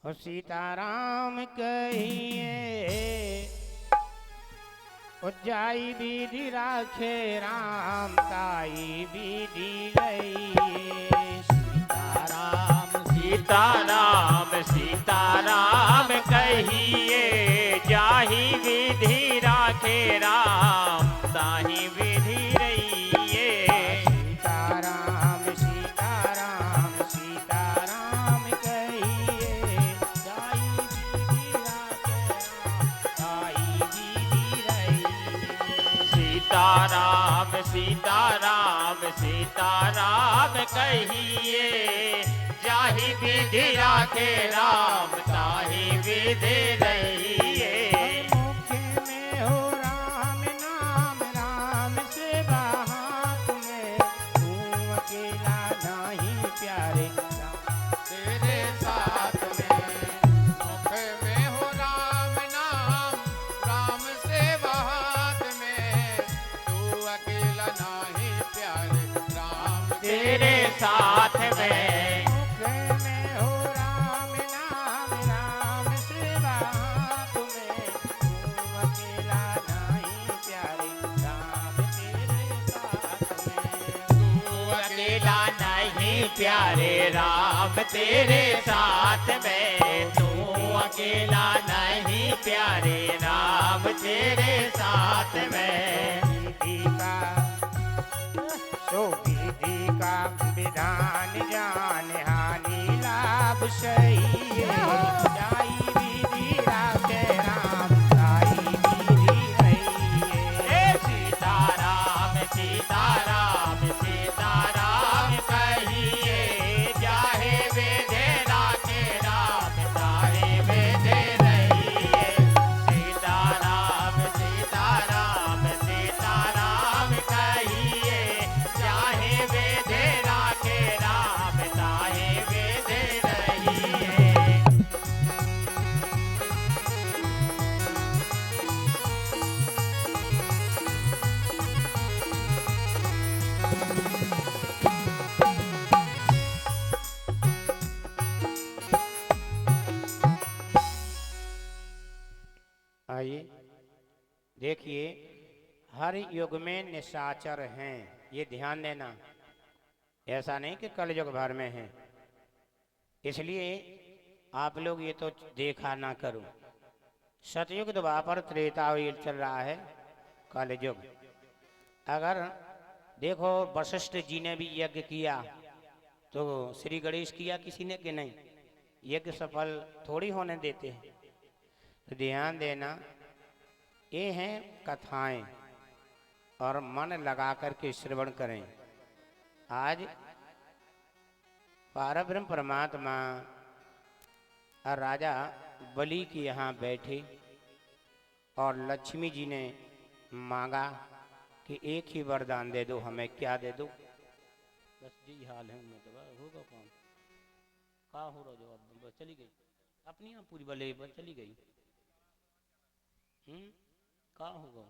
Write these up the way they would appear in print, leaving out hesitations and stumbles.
हो सीताराम कहिए जाई विधि राखे राम ताई विधि रही। सीताराम सीताराम सीताराम कहिए जाहि विधि राखे राम ताहि विधि रहिए। सीताराम सीताराम सीताराम कहिए जाई विधि राखे राम ताई विधि रही। सीताराम सीताराम सीताराम कहिए जाहि विधि राखे राम ताहि विधि रहिए। मुखे में हो राम नाम राम से हाथ में तू अकेला नहीं प्यारे तेरे साथ में मुख में हो राम नाम राम से हाथ में तू अकेला नहीं प्यारे राम तेरे साथ में मुखे में हो राम नाम राम से हाथ में तू अकेला नहीं प्यारे राम तेरे साथ में। तू अकेला नहीं प्यारे राम तेरे साथ में तू अकेला नहीं प्यारे राम तेरे साथ में। विधि का सो विधि का विधान जान हानि लाभ सही है। जाई विधि राखे राम ताई विधि रही है। सीताराम सीताराम सीताराम कहिए जाहे विधि राखे राम ताहि विधि रहिए। सीताराम सीताराम सीताराम कहिए जाहे विधि राखे राम ताहि विधि रहिए। आइए देखिए हर युग में निशाचर हैं, ये ध्यान देना। ऐसा नहीं कि कल युग भर में है, इसलिए आप लोग ये तो देखा ना करो। सतयुग द्वापर त्रेता ये चल रहा है, कल युग। अगर देखो वशिष्ठ जी ने भी यज्ञ किया तो श्री गणेश किया किसी ने कि नहीं? यज्ञ सफल थोड़ी होने देते हैं। तो ध्यान देना, ये हैं कथाएं और मन लगा करके श्रवण करें। आज पारब्रह्म परमात्मा और राजा बलि के यहाँ बैठे और लक्ष्मी जी ने मांगा कि एक ही वरदान दे दो हमें। क्या दे दो? बस जी हाल है उनमें तो होगा कौन का हो रहा जो अब चली गई अपनी आप पूरी बले बस चली गई। का होगा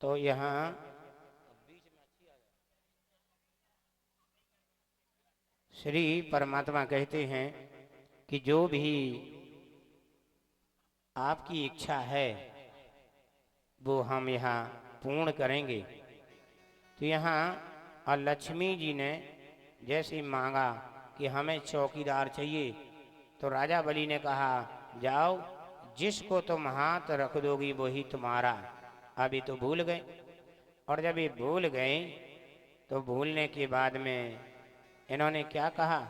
तो यहाँ श्री परमात्मा कहते हैं कि जो भी आपकी इच्छा है वो हम यहाँ पूर्ण करेंगे। तो यहाँ और लक्ष्मी जी ने जैसे मांगा कि हमें चौकीदार चाहिए, तो राजा बलि ने कहा जाओ जिसको तुम हाथ रख दोगी वही तुम्हारा। अभी तो भूल गए, और जब ये भूल गए तो भूलने के बाद में इन्होंने क्या कहा,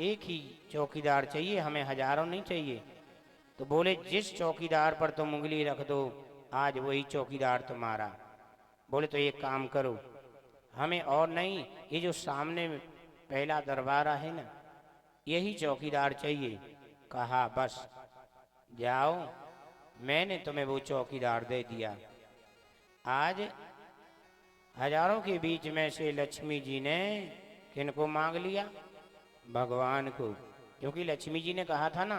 एक ही चौकीदार चाहिए हमें, हजारों नहीं चाहिए। तो बोले जिस चौकीदार पर तुम उंगली रख दो आज वही चौकीदार तुम्हारा। बोले तो एक काम करो, हमें और नहीं, ये जो सामने पहला दरबारा है ना यही चौकीदार चाहिए। कहा बस जाओ, मैंने तुम्हें वो चौकीदार दे दिया। आज हजारों के बीच में से लक्ष्मी जी ने किनको मांग लिया? भगवान को। क्योंकि लक्ष्मी जी ने कहा था ना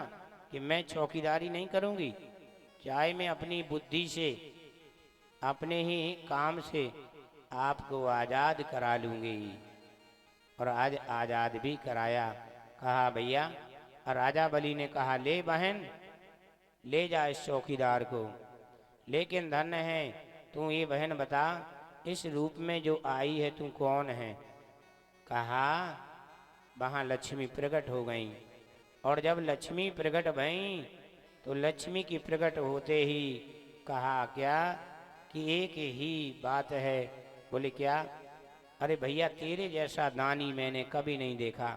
कि मैं चौकीदारी नहीं करूंगी, चाहे मैं अपनी बुद्धि से अपने ही काम से आपको आज़ाद करा लूँगी। और आज आज़ाद भी कराया। कहा भैया, और राजा बलि ने कहा ले बहन, ले जा इस चौकीदार को, लेकिन धन्य है तू ये बहन बता, इस रूप में जो आई है तू कौन है? कहा वहाँ लक्ष्मी प्रकट हो गई। और जब लक्ष्मी प्रकट भई तो लक्ष्मी की प्रकट होते ही कहा क्या कि एक ही बात है। बोले क्या? अरे भैया तेरे जैसा दानी मैंने कभी नहीं देखा।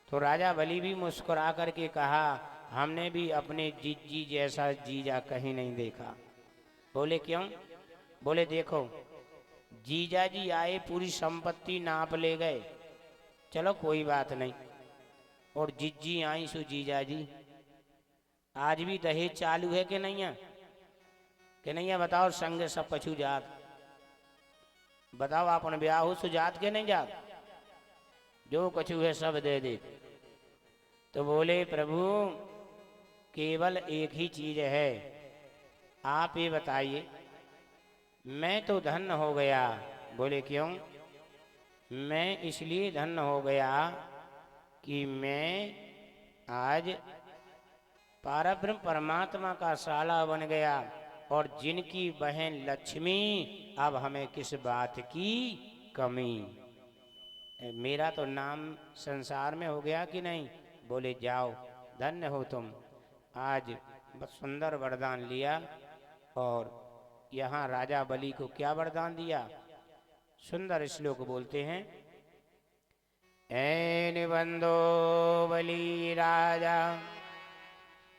तो राजा बलि भी मुस्कुरा करके कहा हमने भी अपने जीजी जैसा जीजा कहीं नहीं देखा। बोले क्यों? बोले देखो जीजा जी आए पूरी संपत्ति नाप ले गए, चलो कोई बात नहीं, और जीजी आई सो जीजा जी। आज भी दहेज चालू है कि नहीं है? कि नहीं है? बताओ संग सब कछु जात, बताओ अपन ब्याह हो सो जात के नहीं जात, जो कछु है सब दे दे। तो बोले प्रभु केवल एक ही चीज है, आप ये बताइए, मैं तो धन्य हो गया। बोले क्यों? मैं इसलिए धन्य हो गया कि मैं आज पारब्रह्म परमात्मा का साला बन गया, और जिनकी बहन लक्ष्मी, अब हमें किस बात की कमी। मेरा तो नाम संसार में हो गया कि नहीं? बोले जाओ धन्य हो तुम, आज बस सुंदर वरदान लिया। और यहाँ राजा बलि को क्या वरदान दिया? सुंदर श्लोक बोलते हैं, ऐन बंदो बलि राजा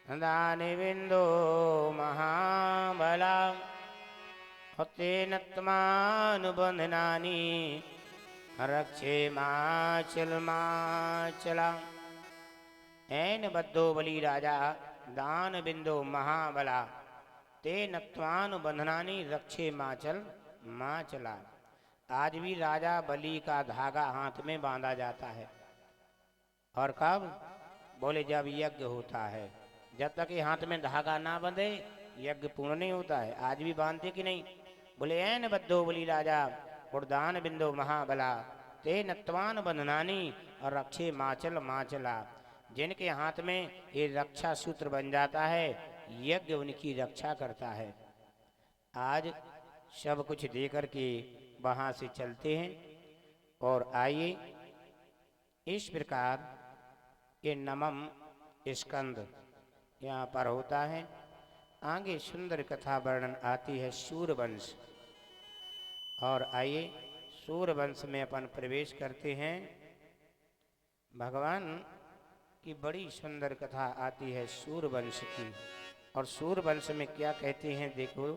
दान बिंदो महाबला तेन त्वानुबंधनानि रक्षे माचल माचला। ऐन बद्धो बलि राजा दान बिंदो महाबला तेन त्वानुबंधनानि रक्षे माचल माचला। आज भी राजा बलि का धागा हाथ में बांधा जाता है। और कब? बोले जब यज्ञ होता है। जब तक ये हाथ में धागा ना बंधे यज्ञ पूर्ण नहीं होता है। आज भी बांधते कि नहीं? बोले ऐन बद्धो बलि राजा उर्दान बिंदो महाबला ते नत्वान बंधनानी और रक्षे माचल माचला। जिनके हाथ में ये रक्षा सूत्र बन जाता है, यज्ञ उनकी रक्षा करता है। आज सब कुछ दे करके वहाँ से चलते हैं। और आइए इस प्रकार ये नमम स्कंद यहाँ पर होता है। आगे सुंदर कथा वर्णन आती है सूर्यवंश। और आइए सूर्यवंश में अपन प्रवेश करते हैं। भगवान की बड़ी सुंदर कथा आती है सूर्यवंश की। और सूर्यवंश में क्या कहते हैं देखो,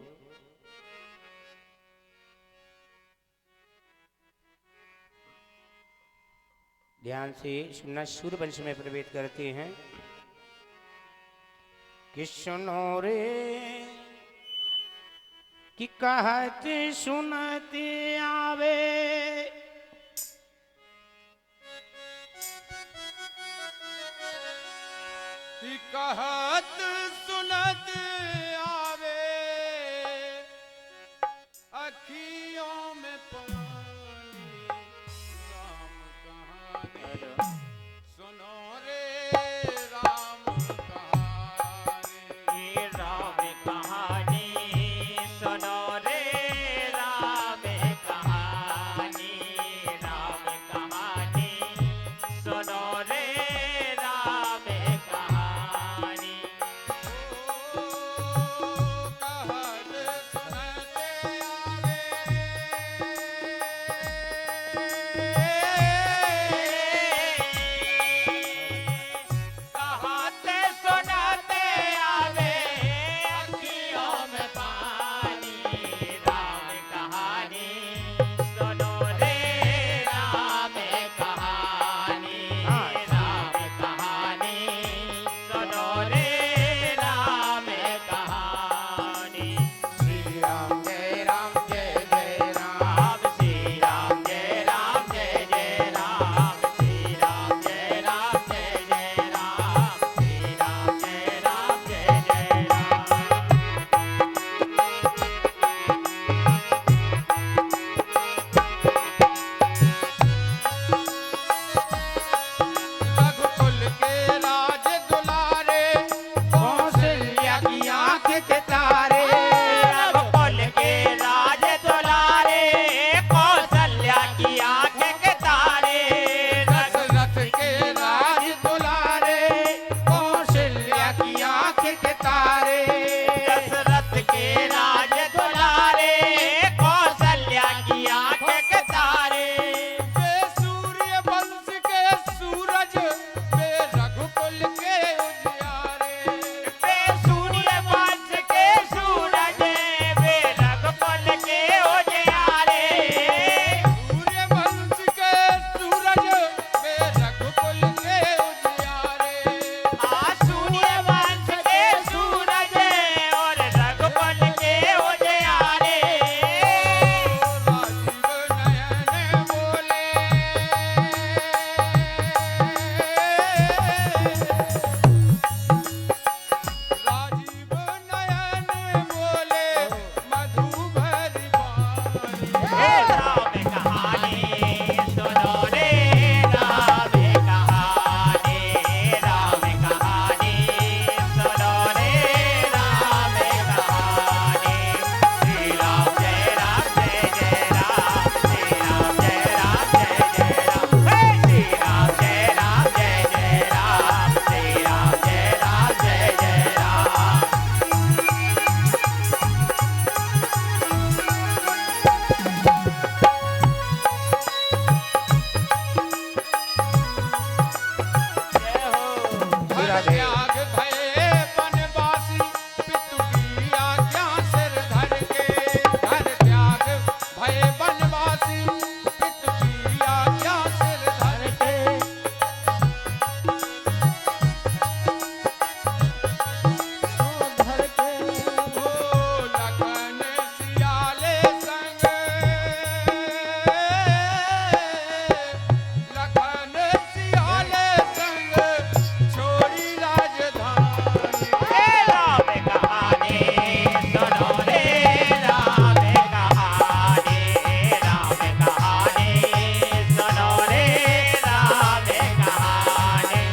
ध्यान से सुनना। सूर्यवंश में प्रवेश करते हैं कि सुनो रे कि कहते सुनते आवे, कि कहत सुनत आवे, अखियों में पानी राम कहानी। सुनो रे राम कहानी, ये राम कहानी सुनो रे राम कहानी। पुकारे। दशरथ के राज दुलारे, कौशल्या की आंख के तारे। वे सूर्य वंश के सूरज, वे रघुकुल के उजियारे। वे सूर्य वंश के सूरज, वे रघुकुल के उजियारे। सूर्य वंश के सूरज, वे रघुकुल के उजियारे। सूर्य वंश के सूरज और रघुकुल के उजियारे। राजीव नयन बोले, राजीव नयन बोले, मधु भरी बारी। राम कहानी सुनो रे, राम कहानी, राम कहानी सुनो रे, राम कहानी। श्री राम जय राम जय जय राम, श्री राम जय राम जय जय राम, हे श्री राम जय राम जय जय राम, श्री राम जय राम जय जय राम। जय हो। धर त्याग भये वनवासी, पितु की आज्ञा सिर धर के। धर त्याग भये वनवासी, पितु की आज्ञा सिर धर के। ओ लखन सियाले संग, लखन सियाले संग, छोड़ी राजधानी। राम कहानी सुनो रे, राम कहानी, राम कहानी सुनो रे, राम कहानी।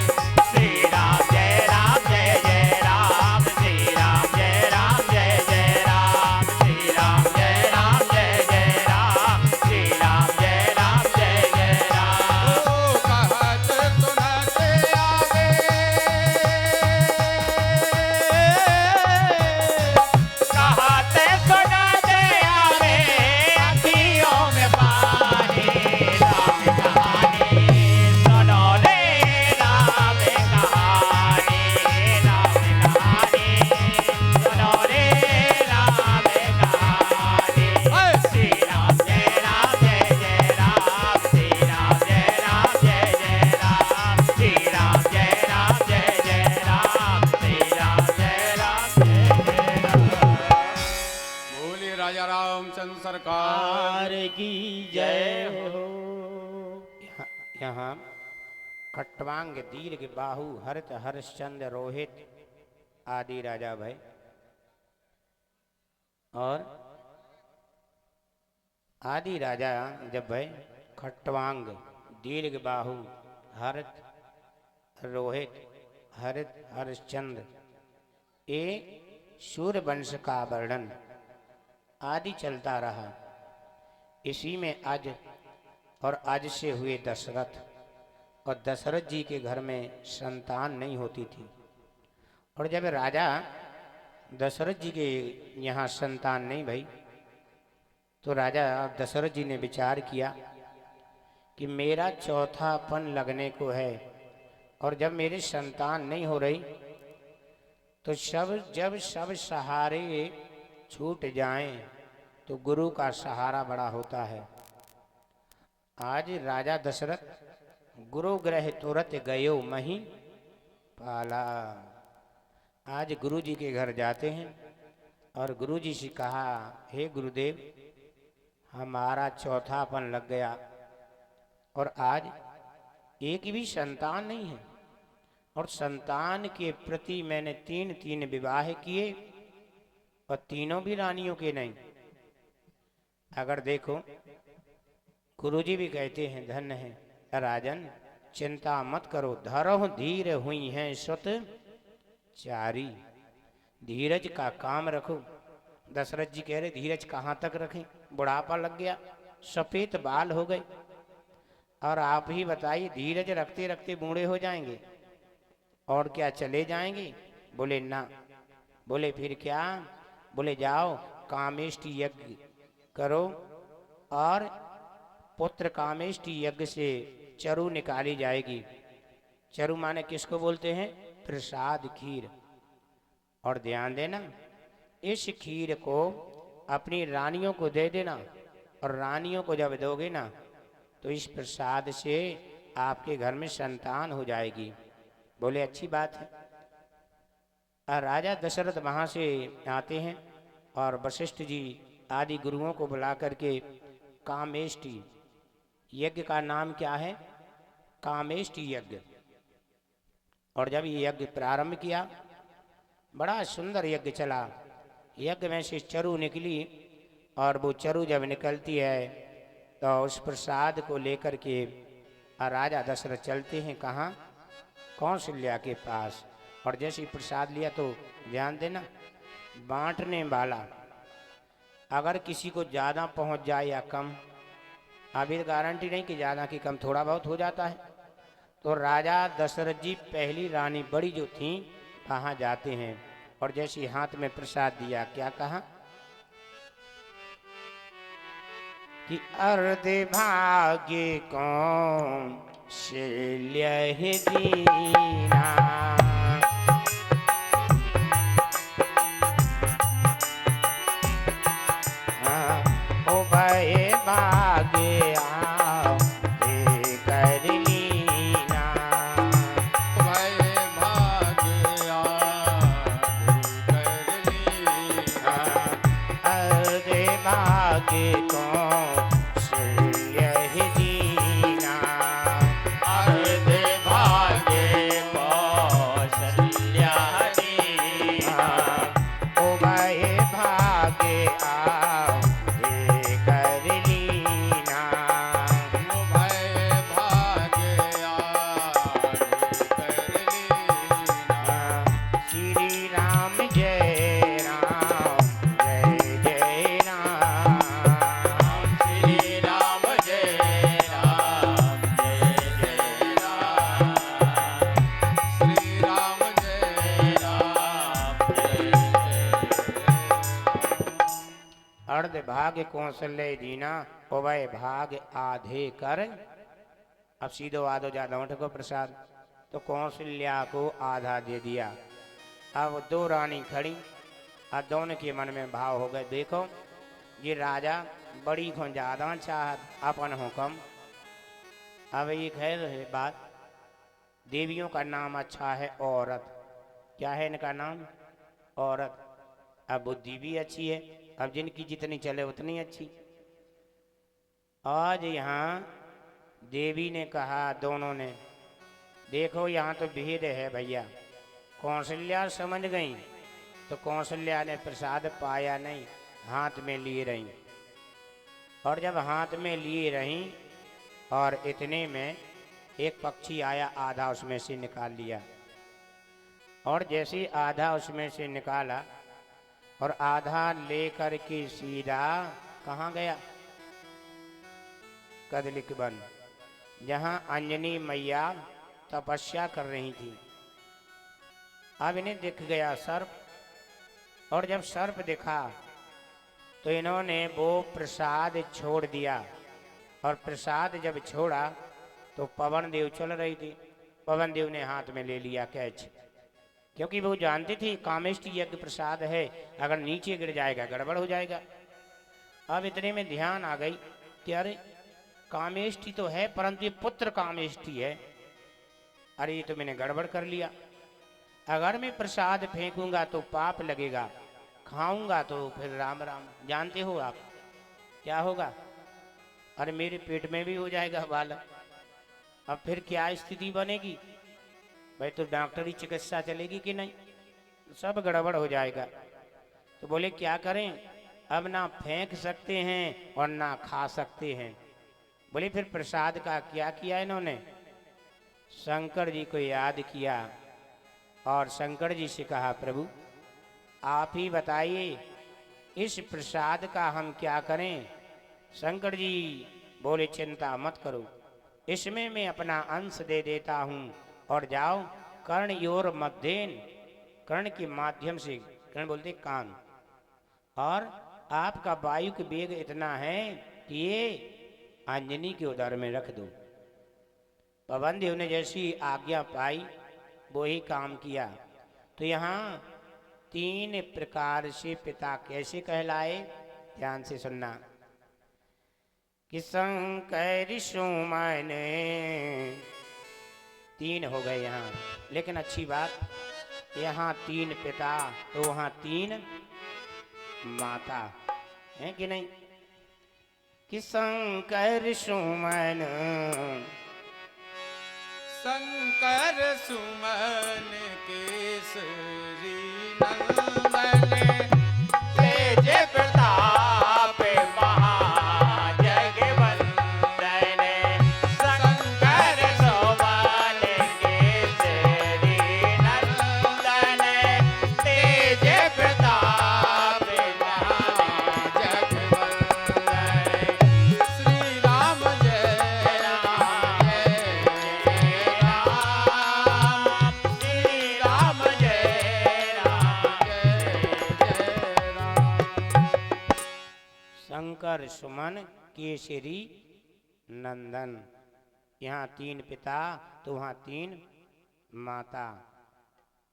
श्री राम जय राम जय जय राम, श्री राम जय राम जय जय राम, श्री राम जय राम जय जय राम, श्री राम जय राम जय जय राम। ओ कहत सुनत आवे, कहते सुनते आवे, अखियों में पानी। राम कहानी सुनो रे, राम कहानी, राम कहानी सुनो रे, राम कहानी। श्री राम जय राम जय जय राम, श्री राम जय राम जय जय राम, श्री राम जय राम जय जय राम, श्री राम जय राम जय जय राम। बोले राजा रामचंद्र सरकार की जय हो। यहाँ खट्वांग दीर्घ बाहु हरित हरिश्चंद्र रोहित आदि राजा भय और आदि राजा जब भय खट्वांग दीर्घ बाहु हरित रोहित हरित हरिश्चंद्र एक सूर्य वंश का वर्णन आदि चलता रहा। इसी में आज और आज से हुए दशरथ और दशरथ जी के घर में संतान नहीं होती थी। और जब राजा दशरथ जी के यहाँ संतान नहीं भई तो राजा दशरथ जी ने विचार किया कि मेरा चौथापन लगने को है और जब मेरी संतान नहीं हो रही तो जब सब सहारे छूट जाएं तो गुरु का सहारा बड़ा होता है। आज राजा दशरथ गुरु ग्रह तुरत गयो मही पाला। आज गुरु जी के घर जाते हैं और गुरु जी से कहा, हे गुरुदेव हमारा चौथापन लग गया और आज एक भी संतान नहीं है और संतान के प्रति मैंने तीन विवाह किए और तीनों भी रानियों के नहीं। अगर देखो गुरुजी भी कहते हैं धन्य है राजन चिंता मत करो, धरो धीर हुई हैं सुत चारी। धीरज का काम रखो। दशरथ जी कह रहे धीरज कहाँ तक रखें, बुढ़ापा लग गया, सफेद बाल हो गए और आप ही बताइए धीरज रखते रखते बूढ़े हो जाएंगे और क्या चले जाएंगे। बोले ना, बोले फिर क्या? बोले जाओ कामेष्टि यज्ञ करो और पुत्र कामेष्टि यज्ञ से चरु निकाली जाएगी। चरु माने किसको बोलते हैं? प्रसाद, खीर। और ध्यान देना, इस खीर को अपनी रानियों को दे देना, और रानियों को जब दोगे ना तो इस प्रसाद से आपके घर में संतान हो जाएगी। बोले अच्छी बात है। और राजा दशरथ वहाँ से आते हैं और वशिष्ठ जी आदि गुरुओं को बुला करके कामेष्टि यज्ञ का नाम क्या है? कामेष्टि यज्ञ। और जब ये यज्ञ प्रारंभ किया, बड़ा सुंदर यज्ञ चला। यज्ञ में से चरु निकली, और वो चरु जब निकलती है तो उस प्रसाद को लेकर के राजा दशरथ चलते हैं कहाँ? कौशल्या के पास। और जैसे ही प्रसाद लिया तो ध्यान देना, बांटने वाला अगर किसी को ज़्यादा पहुंच जाए या कम, अभी गारंटी नहीं कि ज़्यादा की कम, थोड़ा बहुत हो जाता है। तो राजा दशरथ जी पहली रानी बड़ी जो थी वहाँ जाते हैं, और जैसे हाथ में प्रसाद दिया, क्या कहा कि अर्ध भाग्य कौन शल्य दीना, उभय भाग्य आधे कर लीना, उभय भाग्य आधे कर लीना, अर्ध भाग्य कौन शल्य दीना, अर्ध भाग्य कौशल्या दीना, उभय भाग्य आधे कर लीना, उभय भाग्य आधे कर लीना। श्री राम जय राम जय जय राम, श्री राम जय राम जय जय राम, श्री राम जय राम जय जय अर्ध भाग्य कौशल्य दीना, उभय भाग्य आधे कर। अब सीधो आधो ज्यादा उठ को प्रसाद, तो कौशल्या को आधा दे दिया। अब दो रानी खड़ी, और दोनों के मन में भाव हो गए, देखो ये राजा बड़ी को ज्यादा चाहत, अपन हो कम। अब एक है बात, देवियों का नाम अच्छा है औरत। क्या है इनका नाम? औरत। अब बुद्धि भी अच्छी है, अब जिनकी जितनी चले उतनी अच्छी। आज यहाँ देवी ने कहा, दोनों ने, देखो यहाँ तो भेद है भैया। कौशल्या समझ गई, तो कौशल्या ने प्रसाद पाया नहीं, हाथ में लिए रही। और जब हाथ में लिए रही, और इतने में एक पक्षी आया, आधा उसमें से निकाल लिया। और जैसे आधा उसमें से निकाला, और आधा लेकर के सीधा कहाँ गया? कदलिक वन, जहाँ अंजनी मैया तपस्या कर रही थी। अब इन्हें दिख गया सर्प, और जब सर्प दिखा तो इन्होंने वो प्रसाद छोड़ दिया। और प्रसाद जब छोड़ा तो पवन देव चल रही थी, पवन देव ने हाथ में ले लिया कैच, क्योंकि वो जानती थी कामेष्टि यज्ञ प्रसाद है, अगर नीचे गिर जाएगा गड़बड़ हो जाएगा। अब इतने में ध्यान आ गई कि अरे कामेष्टि तो है, परंतु ये पुत्र कामेष्टि है। अरे ये तो मैंने गड़बड़ कर लिया, अगर मैं प्रसाद फेंकूंगा तो पाप लगेगा, खाऊंगा तो फिर राम राम। जानते हो आप क्या होगा? अरे मेरे पेट में भी हो जाएगा बालक, अब फिर क्या स्थिति बनेगी भाई? तो डॉक्टरी चिकित्सा चलेगी कि नहीं? सब गड़बड़ हो जाएगा। तो बोले क्या करें, अब ना फेंक सकते हैं और ना खा सकते हैं। बोले फिर प्रसाद का क्या किया इन्होंने? शंकर जी को याद किया, और शंकर जी से कहा, प्रभु आप ही बताइए इस प्रसाद का हम क्या करें? शंकर जी बोले चिंता मत करो, इसमें मैं अपना अंश दे देता हूँ, और जाओ कर्ण योर मध्येन, कर्ण के माध्यम से कृष्ण बोलते कान। और आपका वायु के वेग इतना है कि ये अंजनी के उदर में रख दो। पवन देव ने जैसी आज्ञा पाई वो ही काम किया। तो यहाँ 3 प्रकार से पिता कैसे कहलाए, ध्यान से सुनना। कि शंकर सुमन 3 हो गए यहाँ, लेकिन अच्छी बात यहाँ 3 पिता तो वहाँ 3 माता है कि नहीं। कि शंकर सुमन शंकर सुमन केसरी नंदन तेज प्रताप महाजगवंदन शंकर सुमन केसरी नंदन तेज प्रताप जगवंदन श्री राम जय राम श्री राम जय राम शंकर सुमन केसरी नंदन। यहाँ 3 पिता तो वहाँ 3 माता।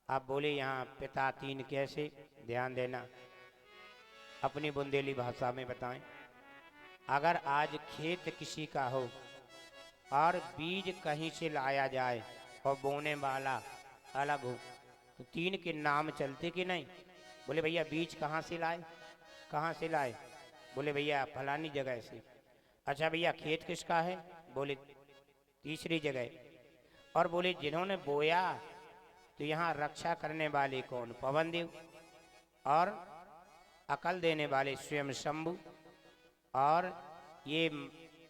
आप बोले यहाँ पिता 3 कैसे, ध्यान देना, अपनी बुंदेली भाषा में बताएं। अगर आज खेत किसी का हो और बीज कहीं से लाया जाए और बोने वाला अलग हो तो 3 के नाम चलते कि नहीं। बोले भैया बीज कहाँ से लाए, कहाँ से लाए, बोले भैया फलानी जगह से। अच्छा भैया खेत किसका है, बोले तीसरी जगह। और बोले जिन्होंने बोया तो यहाँ रक्षा करने वाले कौन, पवन देव। और अकल देने वाले स्वयं शंभु। और ये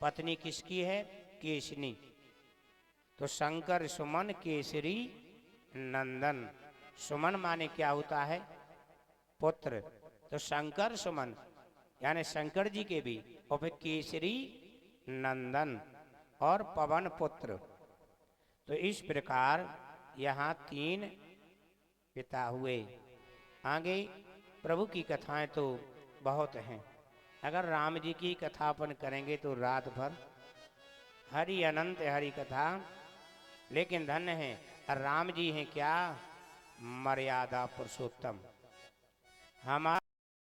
पत्नी किसकी है, केशनी। तो शंकर सुमन केसरी नंदन। सुमन माने क्या होता है, पुत्र। तो शंकर सुमन यानी शंकर जी के भी, और फिर केसरी नंदन और पवन पुत्र। तो इस प्रकार यहाँ 3 पिता हुए। आगे प्रभु की कथाएं तो बहुत हैं। अगर राम जी की कथा अपन करेंगे तो रात भर, हरि अनंत हरि कथा। लेकिन धन्य है राम जी हैं क्या, मर्यादा पुरुषोत्तम। हमारा